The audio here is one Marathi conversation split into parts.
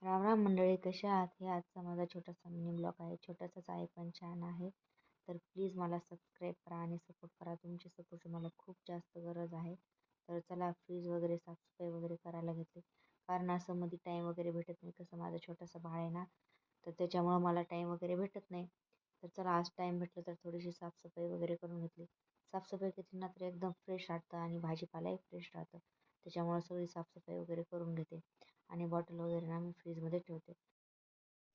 राम राम मंडळी, कशा आहात? हे आजचा माझा छोटासा मिनी ब्लॉग आहे. छोटासाच आहे पण छान आहे. तर प्लीज मला सबस्क्राईब करा आणि सपोर्ट करा. तुमची सपोर्टची मला खूप जास्त गरज आहे. तर चला, फ्रीज वगैरे साफसफाई वगैरे करायला घेतली. कारण असं मध्ये टाईम वगैरे भेटत नाही. कसं माझं छोटंसं बाळ आहे ना, तर त्याच्यामुळं मला टाईम वगैरे भेटत नाही. तर चला, आज टाईम भेटलं तर थोडीशी साफसफाई वगैरे करून घेतली. साफसफाई केली ना तर एकदम फ्रेश राहतं आणि भाजीपालाही फ्रेश राहतं. त्याच्यामुळं सगळी साफसफाई वगैरे करून घेते. आणि बॉटल वगैरे ना मी फ्रीजमध्ये ठेवते.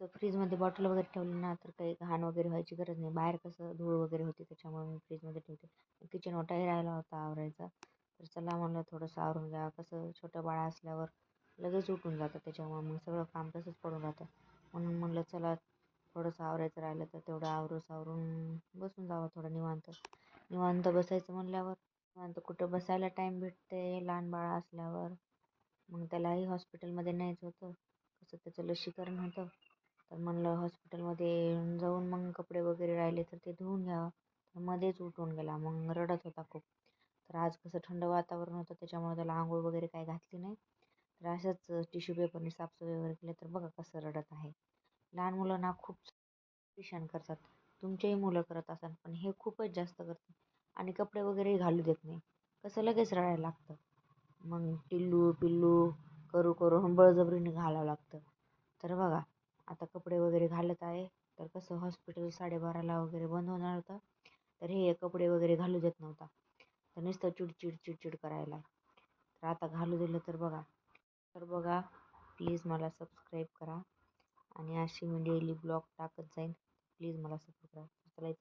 तर फ्रीजमध्ये बॉटल वगैरे ठेवली ना तर काही घाण वगैरे व्हायची गरज नाही. बाहेर कसं धूळ वगैरे होते, त्याच्यामुळे मी फ्रीजमध्ये ठेवते. किचन ओटाही राहिला होता आवरायचा. तर चला म्हणलं थोडंसं आवरून घ्या. कसं छोटं बाळ असल्यावर लगेच उठून जातं, त्याच्यामुळे मग सगळं काम तसंच पडून राहतं. म्हणून म्हणलं चला थोडंसं आवरायचं राहिलं तर तेवढं आवरून बसून जावं थोडं निवांत. निवांत बसायचं म्हणल्यावर निवांत कुठं बसायला टाईम भेटते लहान बाळ असल्यावर. मग त्यालाही हॉस्पिटलमध्ये न्यायचं होतं. कसं त्याचं लसीकरण होतं. तर म्हणलं हॉस्पिटलमध्ये जाऊन मग कपडे वगैरे राहिले तर ते धुवून घ्यावं. तर मध्येच उठून गेला, मग रडत होता खूप. तर आज कसं थंड वातावरण होतं, त्याच्यामुळे त्याला आंघोळ वगैरे काही घातली नाही. तर अशाच टिश्यू पेपरने साफसफाई वगैरे केली. तर बघा कसं रडत आहे. लहान मुलं खूप परेशान करतात. तुमचेही मुलं करत असाल, पण हे खूपच जास्त करतात. आणि कपडे वगैरे घालू देत नाही. कसं लगेच रडायला लागतं. मग टिल्लू पिल्लू करू करून बळजबरीने घालावं लागतं. तर बघा, आता कपडे वगैरे घालत आहे. तर कसं हॉस्पिटल 12:30ला वगैरे बंद होणार होतं. तर हे कपडे वगैरे घालू देत नव्हता. तर नुसतं चिडचिड चिडचिड करायला. तर आता घालू दिलं तर बघा प्लीज मला सबस्क्राईब करा. आणि अशी मी डेली ब्लॉग टाकत जाईन. प्लीज मला सपोर्ट करा. चला इथं